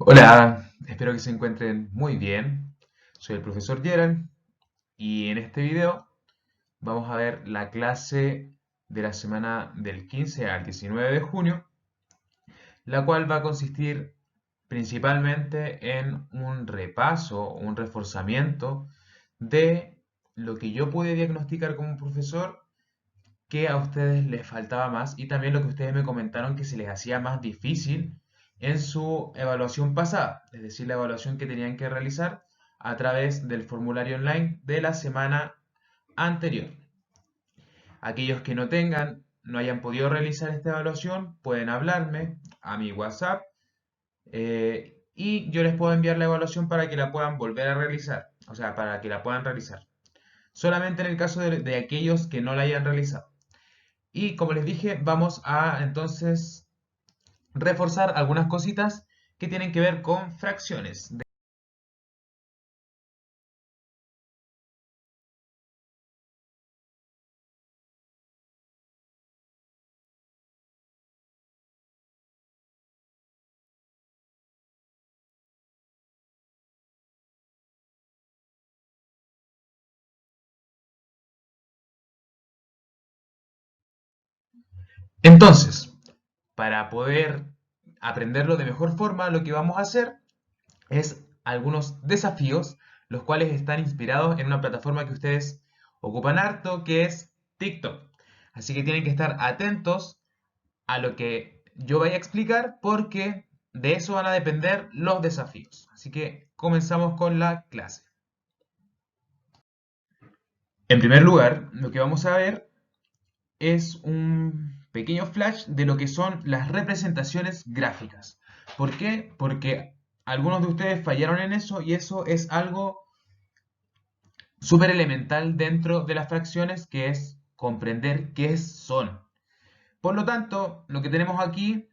Hola, espero que se encuentren muy bien. Soy el profesor Gerald y en este video vamos a ver la clase de la semana del 15 al 19 de junio, la cual va a consistir principalmente en un repaso, un reforzamiento de lo que yo pude diagnosticar como profesor que a ustedes les faltaba más y también lo que ustedes me comentaron que se les hacía más difícil en su evaluación pasada, es decir, la evaluación que tenían que realizar a través del formulario online de la semana anterior. Aquellos que no hayan podido realizar esta evaluación, pueden hablarme a mi WhatsApp y yo les puedo enviar la evaluación para que la puedan volver a realizar, o sea, para que la puedan realizar. Solamente en el caso de aquellos que no la hayan realizado. Y como les dije, vamos a entonces reforzar algunas cositas que tienen que ver con fracciones. Entonces, para poder aprenderlo de mejor forma, lo que vamos a hacer es algunos desafíos, los cuales están inspirados en una plataforma que ustedes ocupan harto, que es TikTok. Así que tienen que estar atentos a lo que yo vaya a explicar porque de eso van a depender los desafíos. Así que comenzamos con la clase. En primer lugar, lo que vamos a ver es un pequeño flash de lo que son las representaciones gráficas. ¿Por qué? Porque algunos de ustedes fallaron en eso y eso es algo súper elemental dentro de las fracciones, que es comprender qué son. Por lo tanto, lo que tenemos aquí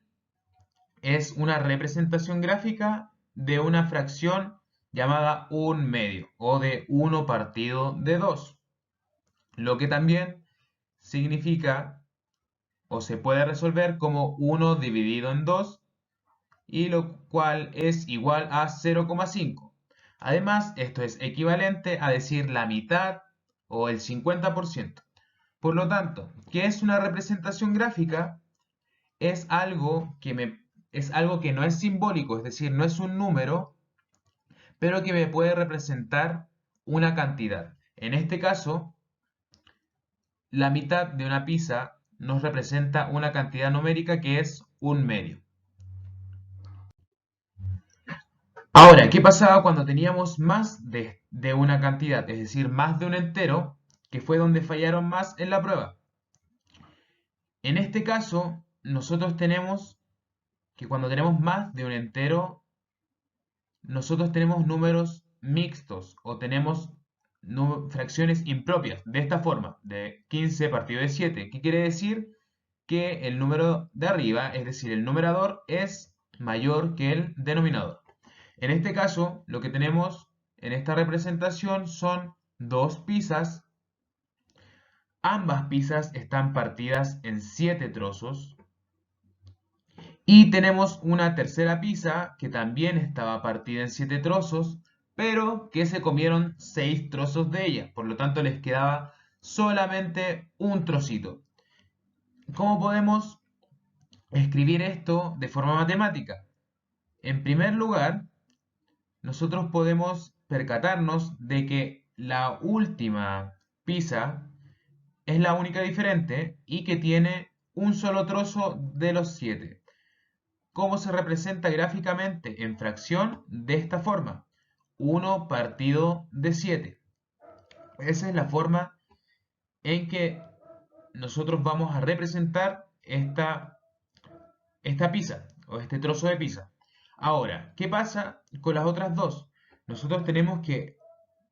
es una representación gráfica de una fracción llamada un medio o de 1 partido de 2, lo que también significa o se puede resolver como 1 dividido en 2 y lo cual es igual a 0,5. Además, esto es equivalente a decir la mitad o el 50%. Por lo tanto, ¿qué es una representación gráfica? Es algo que no es simbólico, es decir, no es un número, pero que me puede representar una cantidad. En este caso, la mitad de una pizza nos representa una cantidad numérica que es un medio. Ahora, ¿qué pasaba cuando teníamos más de una cantidad? Es decir, más de un entero, que fue donde fallaron más en la prueba. En este caso, nosotros tenemos que cuando tenemos más de un entero, nosotros tenemos números mixtos o tenemos fracciones impropias, de esta forma, de 15 partido de 7. ¿Qué quiere decir? Que el número de arriba, es decir, el numerador, es mayor que el denominador. En este caso, lo que tenemos en esta representación son dos pizzas. Ambas pizzas están partidas en 7 trozos. Y tenemos una tercera pizza que también estaba partida en 7 trozos, pero que se comieron 6 trozos de ella. Por lo tanto, les quedaba solamente un trocito. ¿Cómo podemos escribir esto de forma matemática? En primer lugar, nosotros podemos percatarnos de que la última pizza es la única diferente y que tiene un solo trozo de los 7. ¿Cómo se representa gráficamente en fracción? De esta forma. 1 partido de 7. Esa es la forma en que nosotros vamos a representar esta pizza o este trozo de pizza. Ahora, ¿qué pasa con las otras dos? Nosotros tenemos que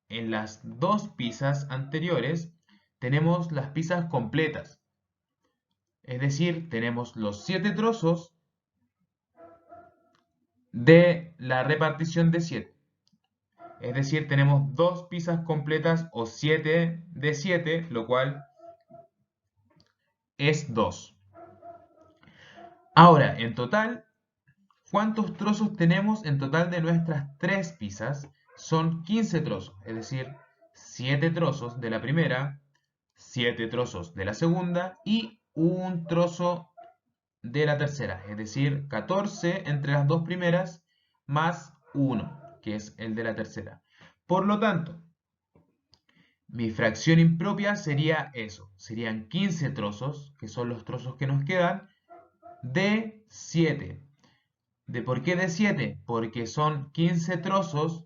en las dos pizzas anteriores tenemos las pizzas completas. Es decir, tenemos los 7 trozos de la repartición de 7. Es decir, tenemos dos pizzas completas o 7 de 7, lo cual es 2. Ahora, en total, ¿cuántos trozos tenemos en total de nuestras 3 pizzas? Son 15 trozos, es decir, 7 trozos de la primera, 7 trozos de la segunda y un trozo de la tercera, es decir, 14 entre las dos primeras más 1, que es el de la tercera. Por lo tanto, mi fracción impropia sería eso, serían 15 trozos, que son los trozos que nos quedan, de 7. ¿De por qué de 7? Porque son 15 trozos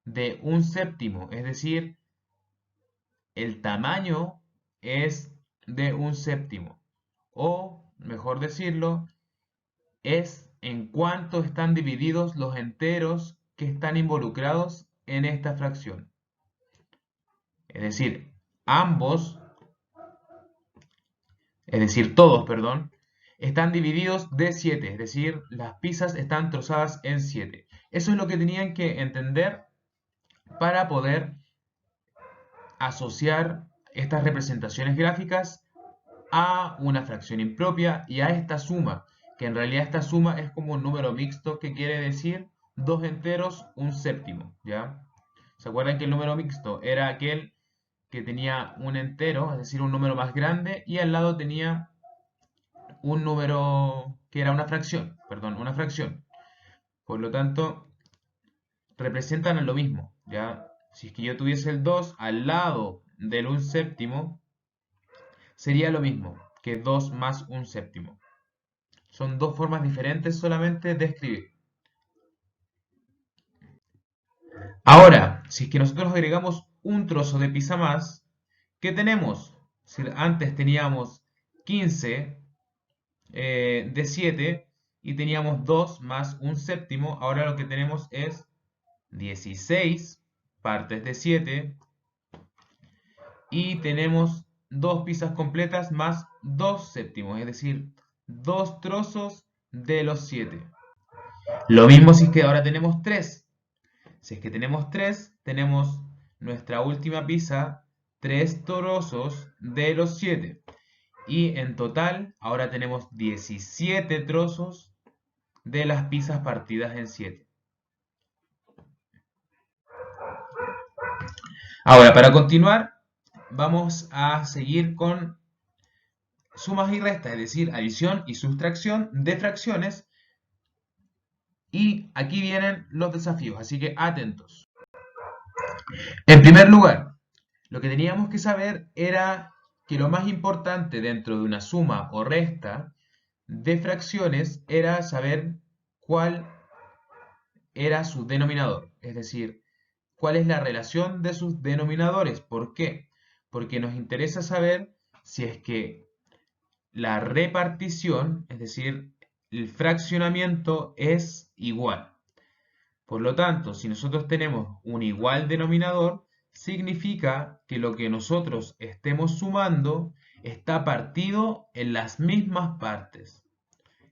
de un séptimo, es decir, el tamaño es de un séptimo. O, mejor decirlo, es en cuánto están divididos los enteros que están involucrados en esta fracción. Es decir, todos, perdón, están divididos de 7, es decir, las pizzas están trozadas en 7. Eso es lo que tenían que entender para poder asociar estas representaciones gráficas a una fracción impropia y a esta suma, que en realidad esta suma es como un número mixto, que quiere decir dos enteros, un séptimo, ¿ya? ¿Se acuerdan que el número mixto era aquel que tenía un entero, es decir, un número más grande, y al lado tenía un número que era una fracción, perdón, una fracción. Por lo tanto, representan lo mismo, ¿ya? Si es que yo tuviese el 2 al lado del un séptimo, sería lo mismo que 2 más un séptimo. Son dos formas diferentes solamente de escribir. Ahora, si es que nosotros agregamos un trozo de pizza más, ¿qué tenemos? Si antes teníamos 15 de 7 y teníamos 2 más un séptimo, ahora lo que tenemos es 16 partes de 7 y tenemos 2 pizzas completas más 2 séptimos, es decir, 2 trozos de los 7. Lo mismo si es que ahora tenemos 3. Si es que tenemos 3, tenemos nuestra última pizza, 3 trozos de los 7. Y en total, ahora tenemos 17 trozos de las pizzas partidas en 7. Ahora, para continuar, vamos a seguir con sumas y restas, es decir, adición y sustracción de fracciones. Y aquí vienen los desafíos, así que atentos. En primer lugar, lo que teníamos que saber era que lo más importante dentro de una suma o resta de fracciones era saber cuál era su denominador, es decir, cuál es la relación de sus denominadores. ¿Por qué? Porque nos interesa saber si es que la repartición, es decir, el fraccionamiento es igual. Por lo tanto, si nosotros tenemos un igual denominador, significa que lo que nosotros estemos sumando está partido en las mismas partes.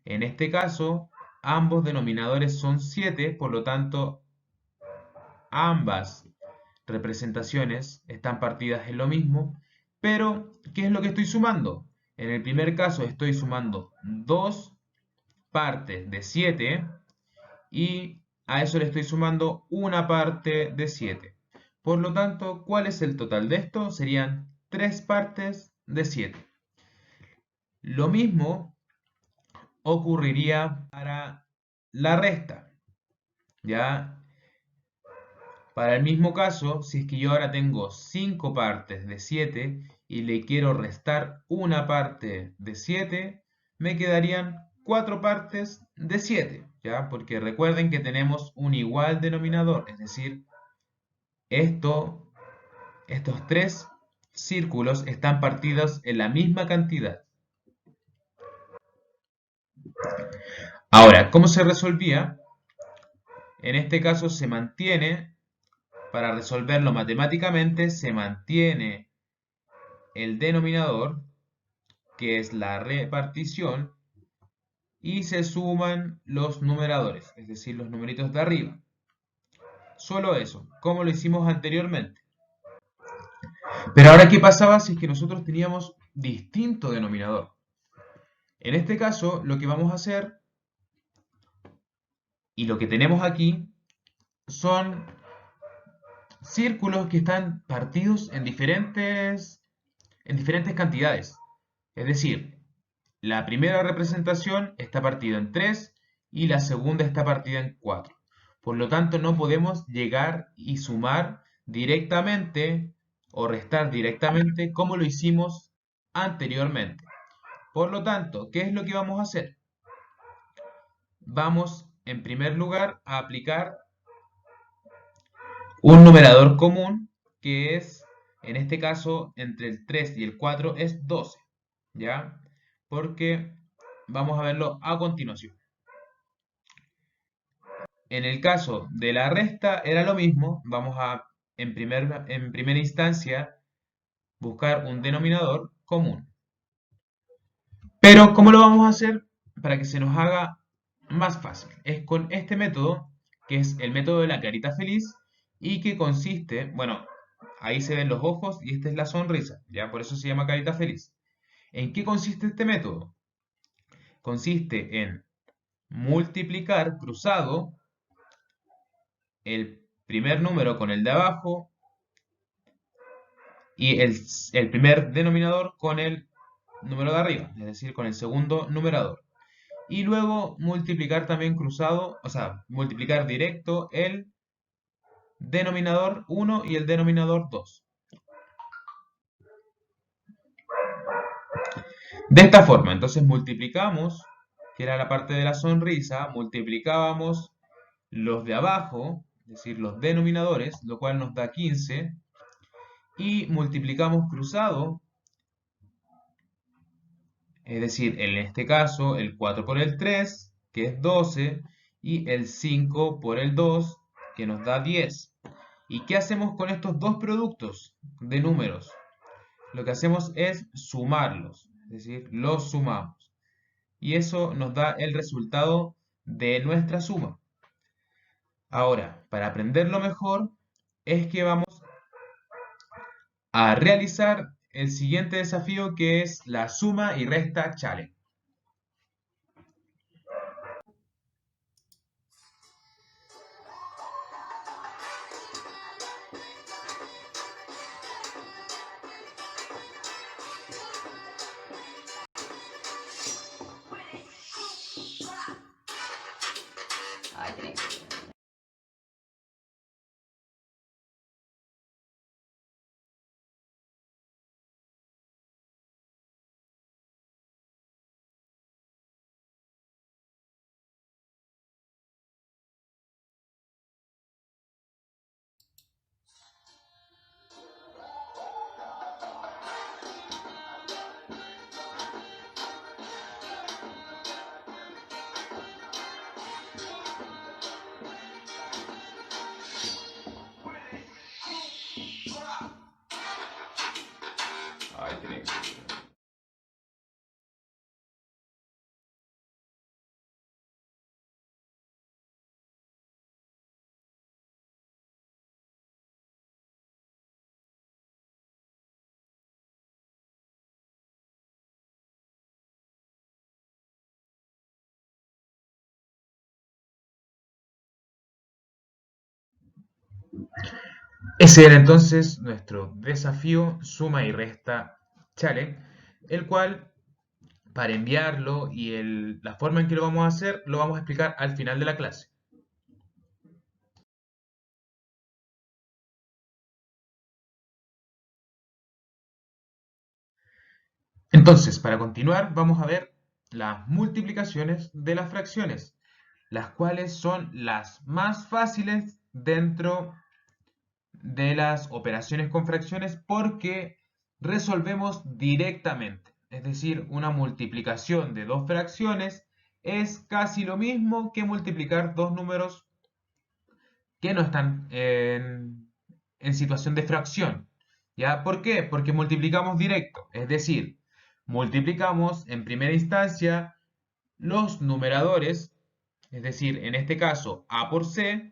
En este caso, ambos denominadores son 7, por lo tanto, ambas representaciones están partidas en lo mismo. Pero, ¿qué es lo que estoy sumando? En el primer caso estoy sumando 2 partes de 7 y a eso le estoy sumando una parte de 7. Por lo tanto, ¿cuál es el total de esto? Serían 3 partes de 7. Lo mismo ocurriría para la resta. ¿Ya? Para el mismo caso, si es que yo ahora tengo 5 partes de 7 y le quiero restar una parte de 7, me quedarían 4 partes de 7, ¿ya? Porque recuerden que tenemos un igual denominador, es decir, estos 3 círculos están partidos en la misma cantidad. Ahora, ¿cómo se resolvía? En este caso se mantiene, para resolverlo matemáticamente, se mantiene el denominador, que es la repartición, y se suman los numeradores, es decir, los numeritos de arriba. Solo eso, como lo hicimos anteriormente. Pero ahora, ¿qué pasaba si es que nosotros teníamos distinto denominador? En este caso, lo que vamos a hacer Y lo que tenemos aquí son círculos que están partidos en diferentes cantidades. Es decir, la primera representación está partida en 3 y la segunda está partida en 4. Por lo tanto, no podemos llegar y sumar directamente o restar directamente como lo hicimos anteriormente. Por lo tanto, ¿qué es lo que vamos a hacer? Vamos, en primer lugar, a aplicar un numerador común que es, en este caso, entre el 3 y el 4 es 12, ¿ya? Porque vamos a verlo a continuación. En el caso de la resta era lo mismo, vamos a, en primera instancia, buscar un denominador común. Pero, ¿cómo lo vamos a hacer para que se nos haga más fácil? Es con este método, que es el método de la carita feliz, y que consiste, bueno, ahí se ven los ojos y esta es la sonrisa, ¿ya? Por eso se llama carita feliz. ¿En qué consiste este método? Consiste en multiplicar cruzado el primer número con el de abajo y el primer denominador con el número de arriba, es decir, con el segundo numerador. Y luego multiplicar también cruzado, o sea, multiplicar directo el denominador 1 y el denominador 2. De esta forma, entonces multiplicamos, que era la parte de la sonrisa, multiplicábamos los de abajo, es decir, los denominadores, lo cual nos da 15, y multiplicamos cruzado, es decir, en este caso el 4 por el 3, que es 12, y el 5 por el 2, que nos da 10. ¿Y qué hacemos con estos dos productos de números? Lo que hacemos es sumarlos, es decir, los sumamos. Y eso nos da el resultado de nuestra suma. Ahora, para aprenderlo mejor, es que vamos a realizar el siguiente desafío, que es la suma y resta challenge. Ahí tenemos. Ese era entonces nuestro desafío suma y resta challenge, el cual para enviarlo y la forma en que lo vamos a hacer lo vamos a explicar al final de la clase. Entonces, para continuar, vamos a ver las multiplicaciones de las fracciones, las cuales son las más fáciles dentro de las operaciones con fracciones porque resolvemos directamente. Es decir, una multiplicación de dos fracciones es casi lo mismo que multiplicar dos números que no están en situación de fracción. ¿Ya? ¿Por qué? Porque multiplicamos directo. Es decir, multiplicamos en primera instancia los numeradores, es decir, en este caso A por C,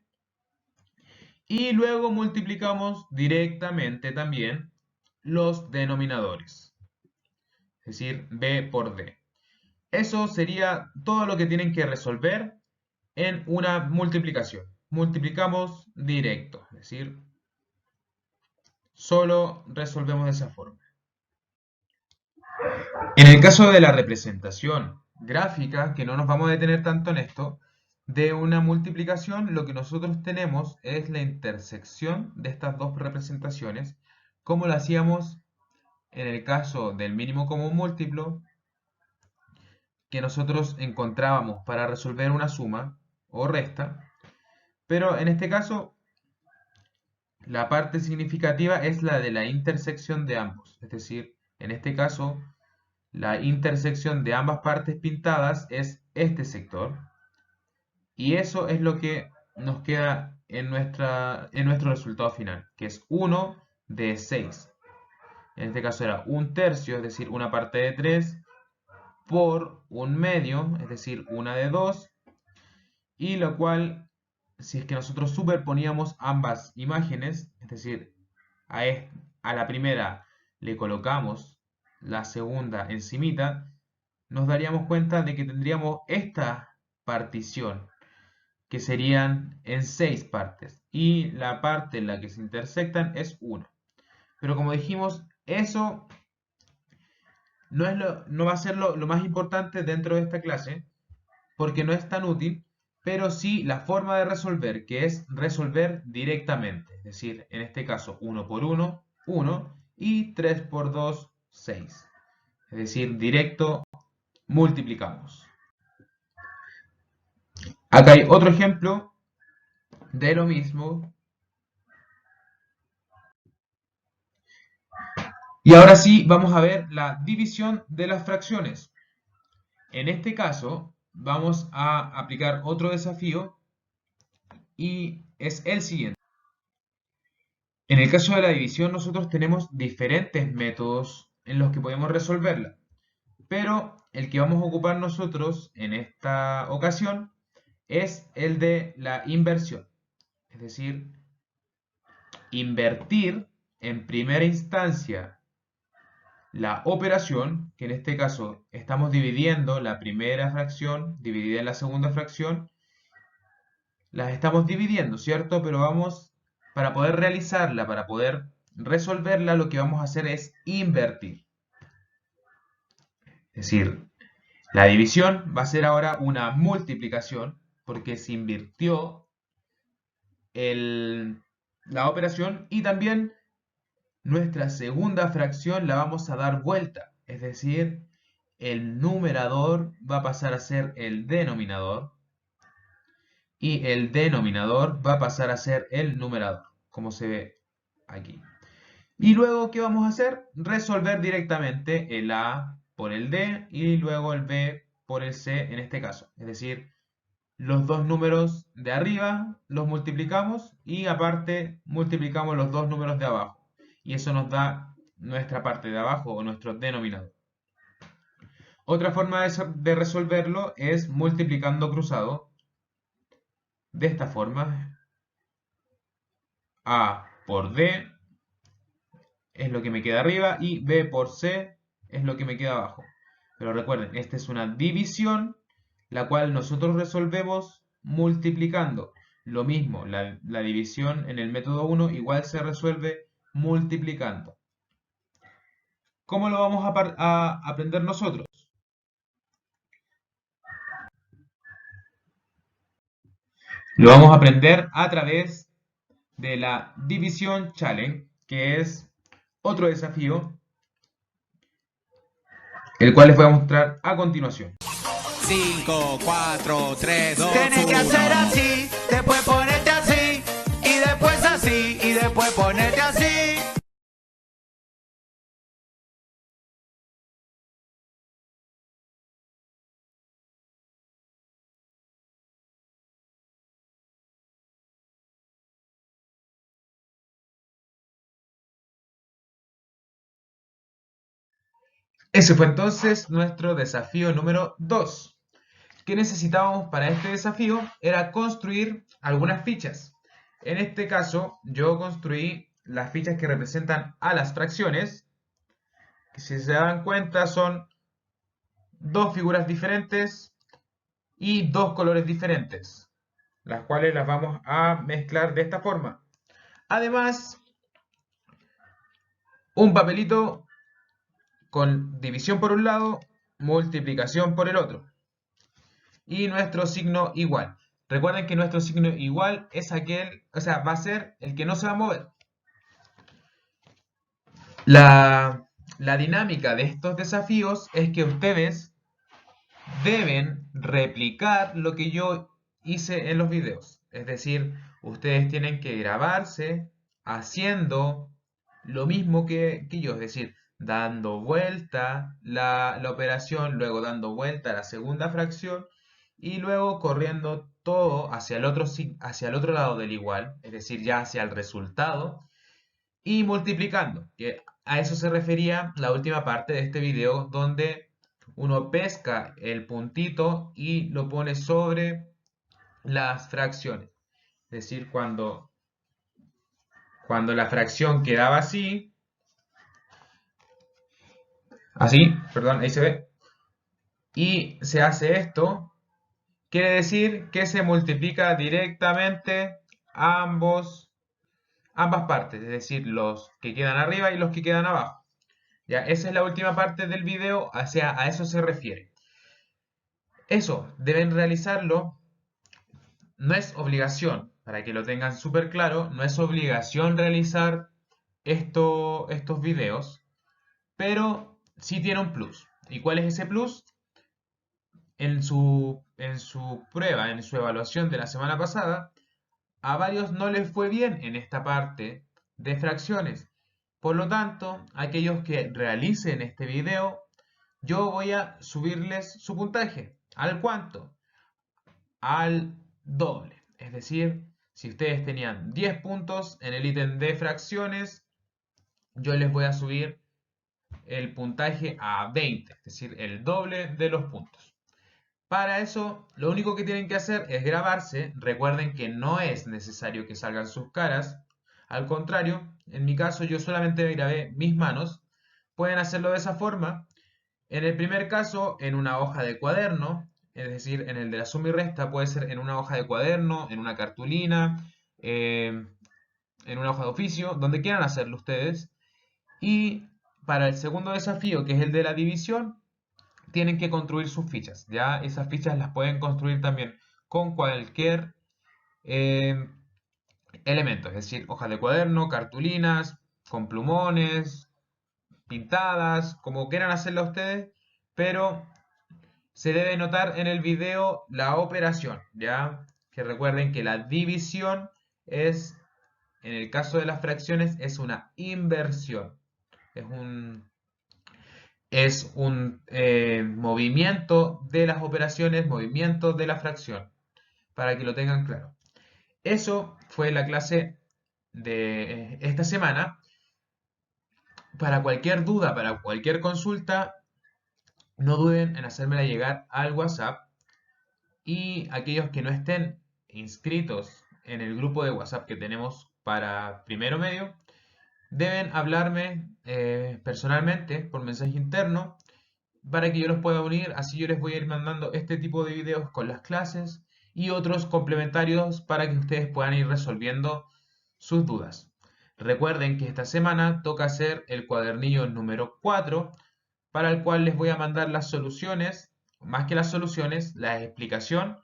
y luego multiplicamos directamente también los denominadores, es decir, B por D. Eso sería todo lo que tienen que resolver en una multiplicación. Multiplicamos directo, es decir, solo resolvemos de esa forma. En el caso de la representación gráfica, que no nos vamos a detener tanto en esto, de una multiplicación, lo que nosotros tenemos es la intersección de estas dos representaciones, como lo hacíamos en el caso del mínimo común múltiplo, que nosotros encontrábamos para resolver una suma o resta, pero en este caso la parte significativa es la de la intersección de ambos, es decir, en este caso la intersección de ambas partes pintadas es este sector, y eso es lo que nos queda en nuestro resultado final, que es 1 de 6. En este caso era 1/3, es decir, una parte de 3, por 1/2, es decir, una de 2, y lo cual, si es que nosotros superponíamos ambas imágenes, es decir, a la primera le colocamos la segunda encimita, nos daríamos cuenta de que tendríamos esta partición, que serían en 6 partes, y la parte en la que se intersectan es 1. Pero como dijimos, eso no va a ser lo más importante dentro de esta clase, porque no es tan útil, pero sí la forma de resolver, que es resolver directamente. Es decir, en este caso 1 por 1, 1, y 3 por 2, 6. Es decir, directo multiplicamos. Acá hay otro ejemplo de lo mismo. Y ahora sí vamos a ver la división de las fracciones. En este caso vamos a aplicar otro desafío y es el siguiente. En el caso de la división nosotros tenemos diferentes métodos en los que podemos resolverla, pero el que vamos a ocupar nosotros en esta ocasión es el de la inversión, es decir, invertir en primera instancia la operación, que en este caso estamos dividiendo la primera fracción dividida en la segunda fracción, las estamos dividiendo, ¿cierto? Pero para poder realizarla, para poder resolverla, lo que vamos a hacer es invertir. Es decir, la división va a ser ahora una multiplicación, porque se invirtió la operación, y también nuestra segunda fracción la vamos a dar vuelta, es decir, el numerador va a pasar a ser el denominador y el denominador va a pasar a ser el numerador, como se ve aquí. Y luego, ¿qué vamos a hacer? Resolver directamente el A por el D y luego el B por el C en este caso. Es decir, los dos números de arriba los multiplicamos y aparte multiplicamos los dos números de abajo. Y eso nos da nuestra parte de abajo o nuestro denominador. Otra forma de resolverlo es multiplicando cruzado. De esta forma, A por D es lo que me queda arriba y B por C es lo que me queda abajo. Pero recuerden, esta es una división, la cual nosotros resolvemos multiplicando. Lo mismo, la división en el método 1 igual se resuelve multiplicando. ¿Cómo lo vamos a aprender nosotros? Lo vamos a aprender a través de la división challenge, que es otro desafío, el cual les voy a mostrar a continuación. 5, 4, 3, 2, Tienes que hacer así, después ponerte así, y después así, y después ponerte así. Ese fue entonces nuestro desafío número 2. ¿Qué necesitábamos para este desafío? Era construir algunas fichas. En este caso, yo construí las fichas que representan a las fracciones, que si se dan cuenta son dos figuras diferentes y dos colores diferentes, las cuales las vamos a mezclar de esta forma. Además, un papelito con división por un lado, multiplicación por el otro. Y nuestro signo igual. Recuerden que nuestro signo igual es aquel, o sea, va a ser el que no se va a mover. La dinámica de estos desafíos es que ustedes deben replicar lo que yo hice en los videos. Es decir, ustedes tienen que grabarse haciendo lo mismo que yo. Es decir, dando vuelta la operación, luego dando vuelta la segunda fracción y luego corriendo todo hacia el otro lado del igual, es decir, ya hacia el resultado, y multiplicando, que a eso se refería la última parte de este video, donde uno pesca el puntito y lo pone sobre las fracciones. Es decir, cuando la fracción quedaba así, perdón, ahí se ve, y se hace esto, quiere decir que se multiplica directamente ambas partes, es decir, los que quedan arriba y los que quedan abajo. Ya, esa es la última parte del video, o sea, a eso se refiere. Eso, deben realizarlo, no es obligación, para que lo tengan súper claro, no es obligación realizar estos videos, pero sí tiene un plus. ¿Y cuál es ese plus? En su prueba, en su evaluación de la semana pasada, a varios no les fue bien en esta parte de fracciones. Por lo tanto, aquellos que realicen este video, yo voy a subirles su puntaje. ¿Al cuánto? Al doble. Es decir, si ustedes tenían 10 puntos en el ítem de fracciones, yo les voy a subir el puntaje a 20, es decir, el doble de los puntos. Para eso, lo único que tienen que hacer es grabarse. Recuerden que no es necesario que salgan sus caras. Al contrario, en mi caso yo solamente grabé mis manos. Pueden hacerlo de esa forma. En el primer caso, en una hoja de cuaderno, es decir, en el de la suma y resta puede ser en una hoja de cuaderno, en una cartulina, en una hoja de oficio, donde quieran hacerlo ustedes. Y para el segundo desafío, que es el de la división, tienen que construir sus fichas. Ya esas fichas las pueden construir también con cualquier elemento, es decir, hojas de cuaderno, cartulinas, con plumones, pintadas, como quieran hacerlo ustedes, pero se debe notar en el video la operación, ya que recuerden que la división es, en el caso de las fracciones, es una inversión, es un movimiento de las operaciones, movimiento de la fracción, para que lo tengan claro. Eso fue la clase de esta semana. Para cualquier duda, para cualquier consulta, no duden en hacérmela llegar al WhatsApp. Y aquellos que no estén inscritos en el grupo de WhatsApp que tenemos para primero medio, deben hablarme personalmente por mensaje interno para que yo los pueda unir. Así yo les voy a ir mandando este tipo de videos con las clases y otros complementarios para que ustedes puedan ir resolviendo sus dudas. Recuerden que esta semana toca hacer el cuadernillo número 4, para el cual les voy a mandar las soluciones, más que las soluciones, la explicación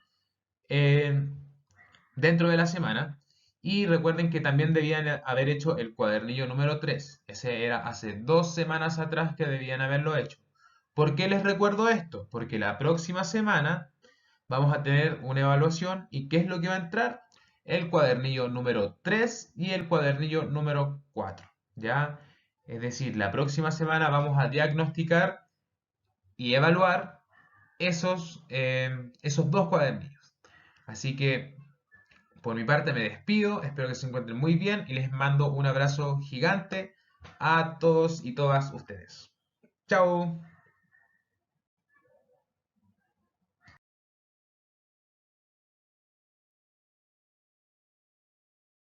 dentro de la semana. Y recuerden que también debían haber hecho el cuadernillo número 3. Ese era hace 2 semanas atrás que debían haberlo hecho. ¿Por qué les recuerdo esto? Porque la próxima semana vamos a tener una evaluación. ¿Y qué es lo que va a entrar? El cuadernillo número 3 y el cuadernillo número 4. ¿Ya? Es decir, la próxima semana vamos a diagnosticar y evaluar esos dos cuadernillos. Así que por mi parte me despido, espero que se encuentren muy bien y les mando un abrazo gigante a todos y todas ustedes. ¡Chao!